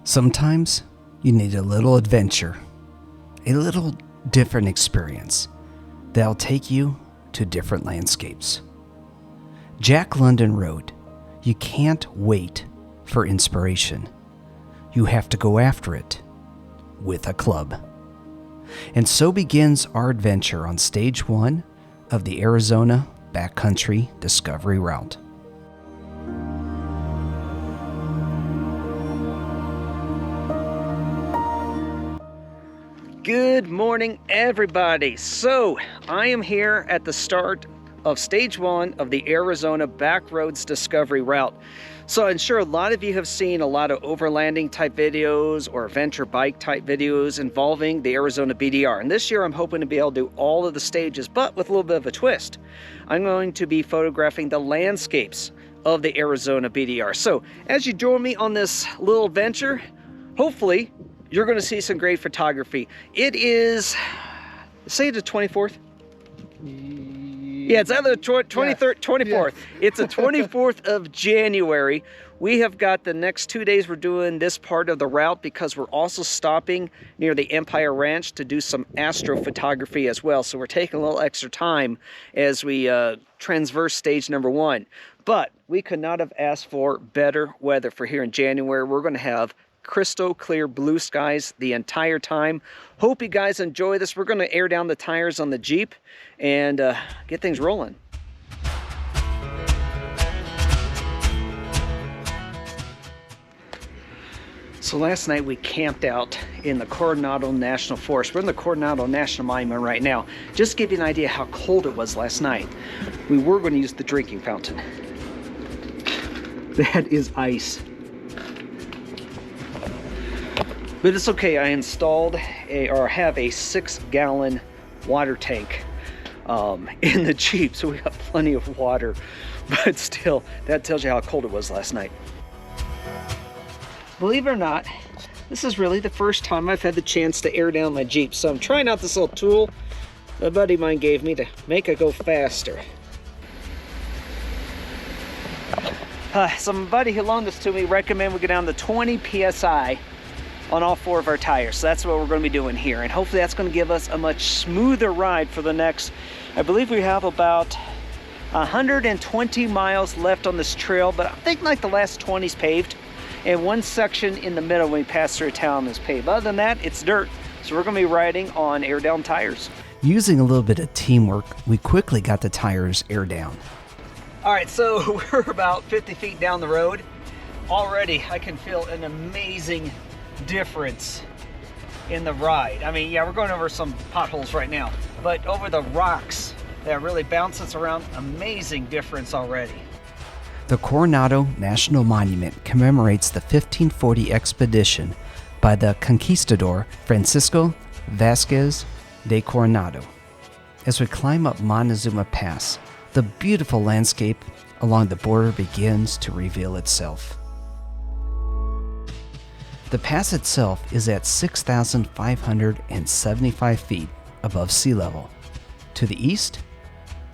Sometimes you need a little adventure, a little different experience that'll take you to different landscapes. Jack London wrote, "You can't wait for inspiration. You have to go after it with a club." And so begins our adventure on stage 1 of the Arizona Backcountry Discovery route. Good morning, everybody. So I am here at the start of stage 1 of the Arizona Backroads Discovery route. So I'm sure a lot of you have seen a lot of overlanding type videos or adventure bike type videos involving the Arizona BDR. And this year I'm hoping to be able to do all of the stages, but with a little bit of a twist. I'm going to be photographing the landscapes of the Arizona BDR. So as you join me on this little adventure, hopefully you're going to see some great photography. It is, say the 24th? Yeah, it's either the 23rd, 24th. Yes. It's the 24th of January. We have got the next 2 days we're doing this part of the route because we're also stopping near the Empire Ranch to do some astrophotography as well. So we're taking a little extra time as we transverse stage number 1. But we could not have asked for better weather for here in January. We're going to have crystal clear blue skies the entire time. Hope you guys enjoy this. We're going to air down the tires on the Jeep and get things rolling. So last night we camped out in the Coronado National Forest. We're in the Coronado National Monument right now. Just to give you an idea how cold it was last night. We were going to use the drinking fountain. That is ice. But it's okay, I installed have a 6-gallon water tank in the Jeep, so we got plenty of water. But still, that tells you how cold it was last night. Believe it or not, this is really the first time I've had the chance to air down my Jeep. So I'm trying out this little tool a buddy of mine gave me to make it go faster. So my buddy who loaned this to me recommended we go down to 20 PSI on all 4 of our tires. So that's what we're going to be doing here, and hopefully that's going to give us a much smoother ride for the next, I believe we have about 120 miles left on this trail, but I think like the last 20 is paved, and one section in the middle when we pass through a town is paved. Other than that, it's dirt. So we're going to be riding on air down tires. Using a little bit of teamwork, we quickly got the tires air down. All right, so we're about 50 feet down the road. Already I can feel an amazing difference in the ride. I mean, yeah, we're going over some potholes right now, but over the rocks that really bounce us around, amazing difference already. The Coronado National Monument commemorates the 1540 expedition by the conquistador Francisco Vázquez de Coronado. As we climb up Montezuma Pass, the beautiful landscape along the border begins to reveal itself. The pass itself is at 6,575 feet above sea level. To the east,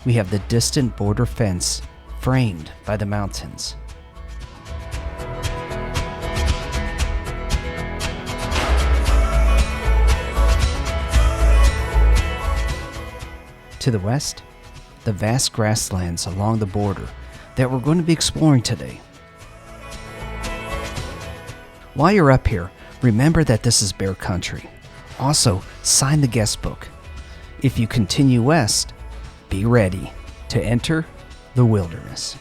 we have the distant border fence framed by the mountains. To the west, the vast grasslands along the border that we're going to be exploring today. While you're up here, remember that this is bear country. Also, sign the guest book. If you continue west, be ready to enter the wilderness.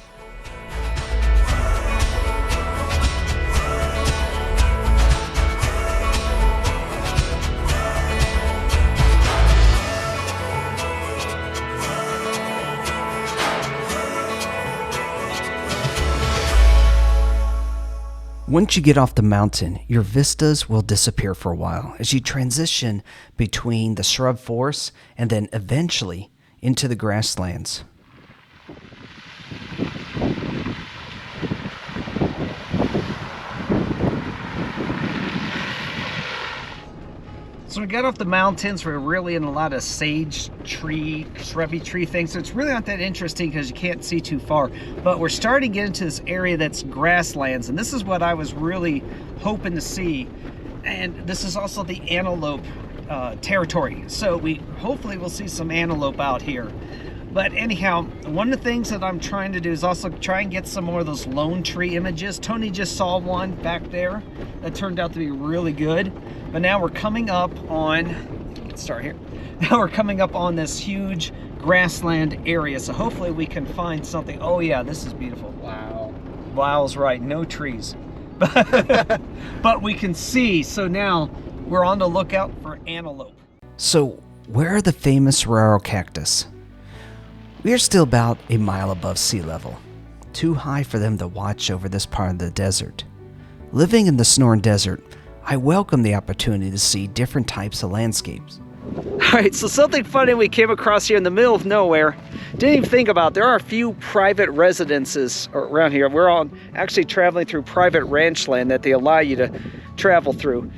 Once you get off the mountain, your vistas will disappear for a while as you transition between the shrub forest and then eventually into the grasslands. So I'm going to got off the mountains. We're really in a lot of sage tree, shrubby tree things. So it's really not that interesting because you can't see too far. But we're starting to get into this area that's grasslands. And this is what I was really hoping to see. And this is also the antelope territory. So we hopefully will see some antelope out here. But anyhow, one of the things that I'm trying to do is also try and get some more of those lone tree images. Tony just saw one back there that turned out to be really good. But now we're coming up on, let's start here. Now we're coming up on this huge grassland area. So hopefully we can find something. Oh yeah, this is beautiful. Wow. Wow's right, no trees. But we can see, so now we're on the lookout for antelope. So where are the famous saguaro cactus? We are still about a mile above sea level, too high for them to watch over this part of the desert. Living in the Sonoran Desert, I welcome the opportunity to see different types of landscapes. Alright, so something funny we came across here in the middle of nowhere. Didn't even think about, there are a few private residences around here. We're on actually traveling through private ranch land that they allow you to travel through.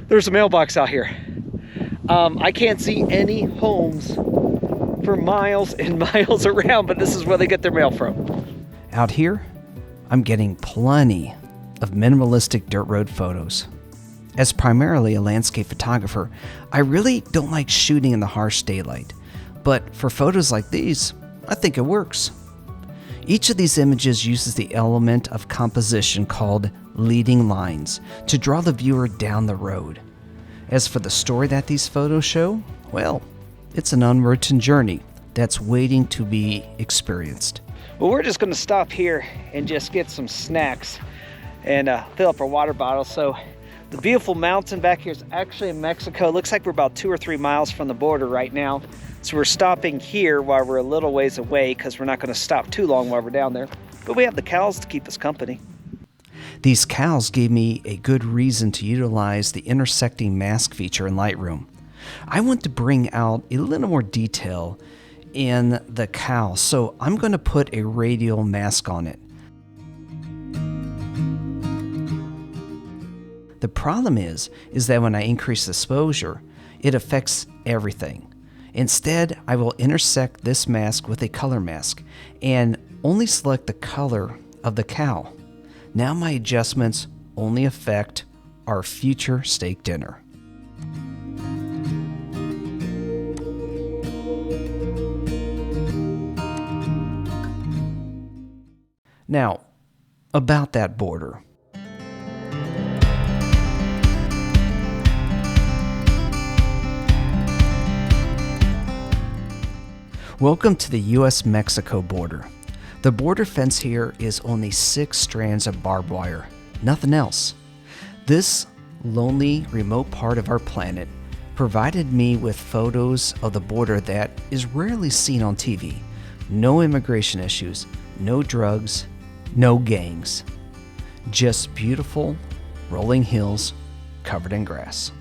There's a mailbox out here. I can't see any homes for miles and miles around, but this is where they get their mail from. Out here, I'm getting plenty of minimalistic dirt road photos. As primarily a landscape photographer, I really don't like shooting in the harsh daylight, but for photos like these, I think it works. Each of these images uses the element of composition called leading lines to draw the viewer down the road. As for the story that these photos show, well, it's an unwritten journey that's waiting to be experienced. Well, we're just going to stop here and just get some snacks and fill up our water bottles. So the beautiful mountain back here is actually in Mexico. It looks like we're about 2 or 3 miles from the border right now. So we're stopping here while we're a little ways away because we're not going to stop too long while we're down there. But we have the cows to keep us company. These cows gave me a good reason to utilize the intersecting mask feature in Lightroom. I want to bring out a little more detail in the cow, so I'm going to put a radial mask on it. The problem is that when I increase exposure, it affects everything. Instead, I will intersect this mask with a color mask and only select the color of the cow. Now my adjustments only affect our future steak dinner. Now, about that border. Welcome to the U.S.-Mexico border. The border fence here is only 6 strands of barbed wire, nothing else. This lonely, remote part of our planet provided me with photos of the border that is rarely seen on TV. No immigration issues, no drugs, no gangs. Just beautiful, rolling hills covered in grass.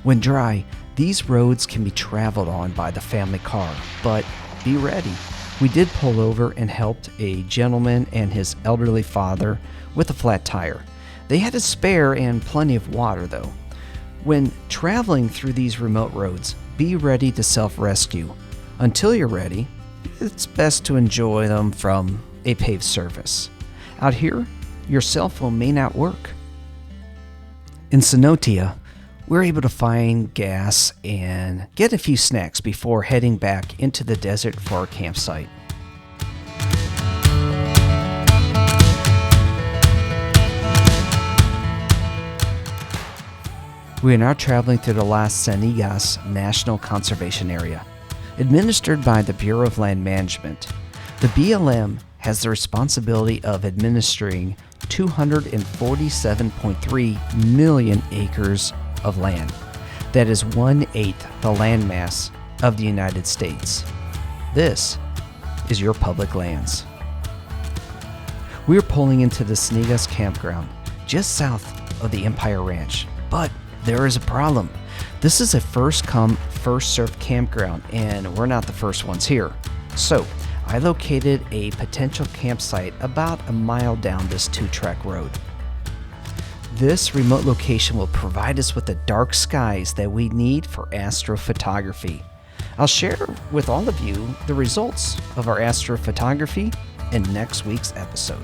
When dry, these roads can be traveled on by the family car, but be ready. We did pull over and helped a gentleman and his elderly father with a flat tire. They had a spare and plenty of water though. When traveling through these remote roads, be ready to self-rescue. Until you're ready, it's best to enjoy them from a paved surface. Out here, your cell phone may not work. In Cenotia, we're able to find gas and get a few snacks before heading back into the desert for our campsite. We are now traveling through the Las Cienegas National Conservation Area. Administered by the Bureau of Land Management, the BLM has the responsibility of administering 247.3 million acres of land. that is 1/8 the landmass of the United States. This is your public lands. We're pulling into the Cienegas campground just south of the Empire Ranch, but there is a problem. This is a first come, first served campground, and we're not the first ones here. So I located a potential campsite about a mile down this 2-track road. This remote location will provide us with the dark skies that we need for astrophotography. I'll share with all of you the results of our astrophotography in next week's episode.